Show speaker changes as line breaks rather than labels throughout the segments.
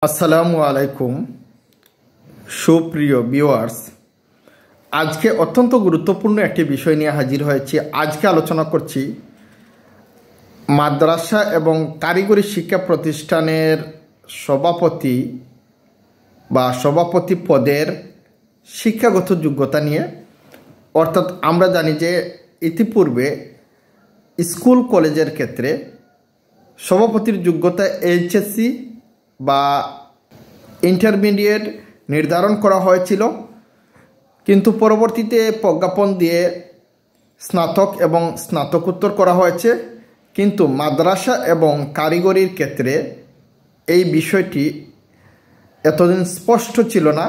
আসসালামু আলাইকুম সুপ্রিয় ভিউয়ার্স, আজকে অত্যন্ত গুরুত্বপূর্ণ একটি বিষয় নিয়ে হাজির হয়েছি। আজকে আলোচনা করছি মাদ্রাসা এবং কারিগরি শিক্ষা প্রতিষ্ঠানের সভাপতি বা সভাপতি পদের শিক্ষাগত যোগ্যতা নিয়ে। অর্থাৎ আমরা জানি যে ইতিপূর্বে স্কুল কলেজের ক্ষেত্রে সভাপতির যোগ্যতা এইচএসসি বা ইন্টারমিডিয়েট নির্ধারণ করা হয়েছিল, কিন্তু পরবর্তীতে প্রজ্ঞাপন দিয়ে স্নাতক এবং স্নাতকোত্তর করা হয়েছে। কিন্তু মাদ্রাসা এবং কারিগরির ক্ষেত্রে এই বিষয়টি এতদিন স্পষ্ট ছিল না।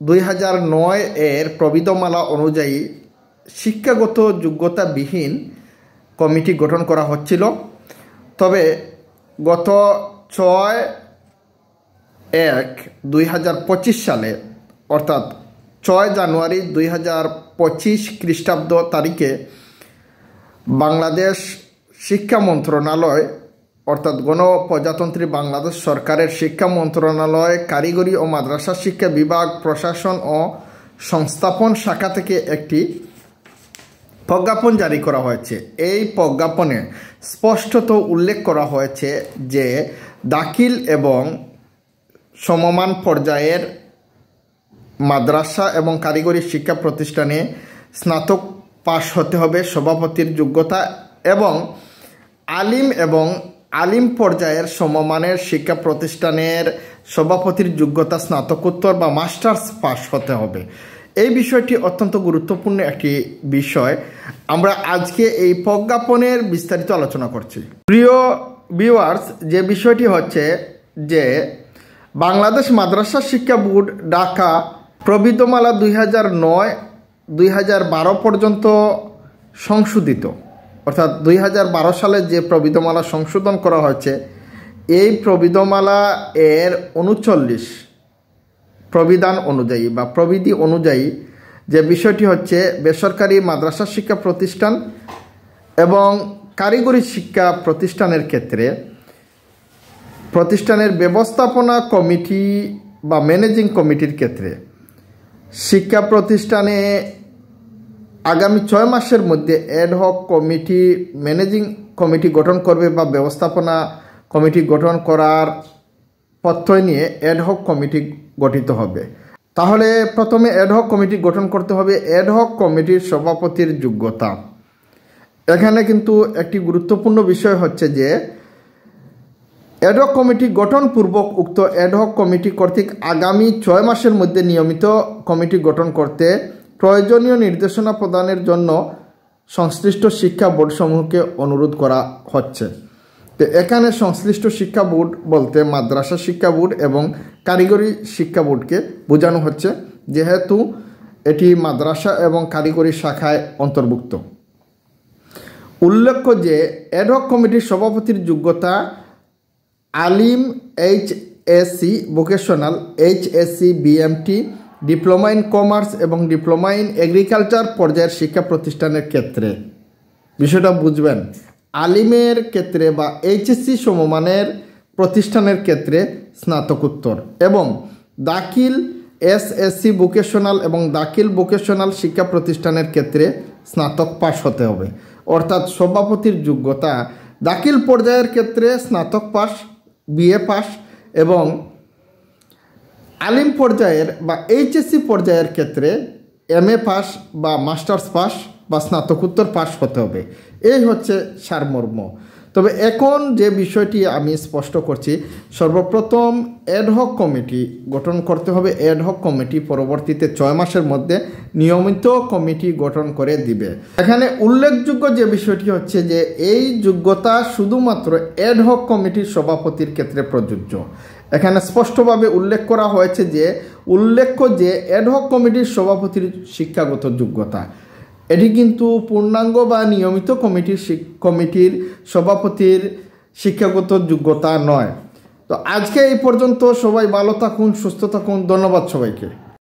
2009 এর প্রবিধমালা অনুযায়ী শিক্ষাগত যোগ্যতাবিহীন কমিটি গঠন করা হচ্ছিল। তবে গত 6/1/2025 সালে অর্থাৎ 6 জানুয়ারি 2025 খ্রিস্টাব্দ তারিখে বাংলাদেশ শিক্ষা মন্ত্রণালয় অর্থাৎ গণপ্রজাতন্ত্রী বাংলাদেশ সরকারের শিক্ষা মন্ত্রণালয় কারিগরি ও মাদ্রাসা শিক্ষা বিভাগ প্রশাসন ও সংস্থাপন শাখা থেকে একটি প্রজ্ঞাপন জারি করা হয়েছে। এই প্রজ্ঞাপনে স্পষ্টত উল্লেখ করা হয়েছে যে দাখিল এবং সমমান পর্যায়ের মাদ্রাসা এবং কারিগরি শিক্ষা প্রতিষ্ঠানে স্নাতক পাশ হতে হবে সভাপতির যোগ্যতা, এবং আলিম পর্যায়ের সমমানের শিক্ষা প্রতিষ্ঠানের সভাপতির যোগ্যতা স্নাতকোত্তর বা মাস্টার্স পাশ হতে হবে। এই বিষয়টি অত্যন্ত গুরুত্বপূর্ণ একটি বিষয়। আমরা আজকে এই প্রজ্ঞাপনের বিস্তারিত আলোচনা করছি। প্রিয় ভিউয়ার্স, যে বিষয়টি হচ্ছে যে বাংলাদেশ মাদ্রাসা শিক্ষা বোর্ড ঢাকা প্রবিধমালা 2009-2012 পর্যন্ত সংশোধিত, অর্থাৎ 2012 সালে যে প্রবিধমালা সংশোধন করা হয়েছে, এই প্রবিধমালা এর 39 প্রবিধান অনুযায়ী বা প্রবিধি অনুযায়ী যে বিষয়টি হচ্ছে বেসরকারি মাদ্রাসা শিক্ষা প্রতিষ্ঠান এবং কারিগরি শিক্ষা প্রতিষ্ঠানের ক্ষেত্রে প্রতিষ্ঠানের ব্যবস্থাপনা কমিটি বা ম্যানেজিং কমিটির ক্ষেত্রে শিক্ষা প্রতিষ্ঠানে আগামী 6 মাসের মধ্যে অ্যাডহক কমিটি ম্যানেজিং কমিটি গঠন করবে বা ব্যবস্থাপনা কমিটি গঠন করার প্রত্যয় নিয়ে অ্যাডহক কমিটি গঠিত হবে। তাহলে প্রথমে অ্যাডহক কমিটি গঠন করতে হবে। অ্যাডহক কমিটির সভাপতির যোগ্যতা, এখানে কিন্তু একটি গুরুত্বপূর্ণ বিষয় হচ্ছে যে অ্যাডহক কমিটি গঠন পূর্বক উক্ত অ্যাডহক কমিটি কর্তৃক আগামী 6 মাসের মধ্যে নিয়মিত কমিটি গঠন করতে প্রয়োজনীয় নির্দেশনা প্রদানের জন্য সংশ্লিষ্ট শিক্ষা বোর্ডসমূহকে অনুরোধ করা হচ্ছে। তো এখানে সংশ্লিষ্ট শিক্ষা বোর্ড বলতে মাদ্রাসা শিক্ষা বোর্ড এবং কারিগরি শিক্ষা বোর্ডকে বোঝানো হচ্ছে, যেহেতু এটি মাদ্রাসা এবং কারিগরি শাখায় অন্তর্ভুক্ত। উল্লেখ্য যে অ্যাডহক কমিটির সভাপতির যোগ্যতা আলিম HSC vocational, HSC BMT, diploma in commerce এবং ডিপ্লোমা ইন এগ্রিকালচার পর্যায়ের শিক্ষা প্রতিষ্ঠানের ক্ষেত্রে, বিষয়টা বুঝবেন, আলিমের ক্ষেত্রে বা এইচএসসি সমমানের প্রতিষ্ঠানের ক্ষেত্রে স্নাতকোত্তর, এবং দাখিল এসএসসি ভোকেশনাল এবং দাখিল ভোকেশনাল শিক্ষা প্রতিষ্ঠানের ক্ষেত্রে স্নাতক পাশ হতে হবে। অর্থাৎ সভাপতির যোগ্যতা দাখিল পর্যায়ের ক্ষেত্রে স্নাতক পাশ, বিএ পাস, এবং আলিম পর্যায়ের বা এইচএসসি পর্যায়ের ক্ষেত্রে এমএ পাস বা মাস্টার্স পাস বা স্নাতকোত্তর পাস হতে হবে। এই হচ্ছে সারমর্ম। তবে এখন যে বিষয়টি আমি স্পষ্ট করছি, সর্বপ্রথম অ্যাডহক কমিটি গঠন করতে হবে। অ্যাডহক কমিটি পরবর্তীতে 6 মাসের মধ্যে নিয়মিত কমিটি গঠন করে দিবে। এখানে উল্লেখযোগ্য যে বিষয়টি হচ্ছে যে এই যোগ্যতা শুধুমাত্র অ্যাডহক কমিটির সভাপতির ক্ষেত্রে প্রযোজ্য। এখানে স্পষ্টভাবে উল্লেখ করা হয়েছে যে উল্লেখ্য যে অ্যাডহক কমিটির সভাপতির শিক্ষাগত যোগ্যতা, এটি কিন্তু পূর্ণাঙ্গ বা নিয়মিত কমিটির সভাপতির শিক্ষাগত যোগ্যতা নয়। তো আজকে এই পর্যন্ত। সবাই ভালো থাকুন, সুস্থ থাকুন। ধন্যবাদ সবাইকে।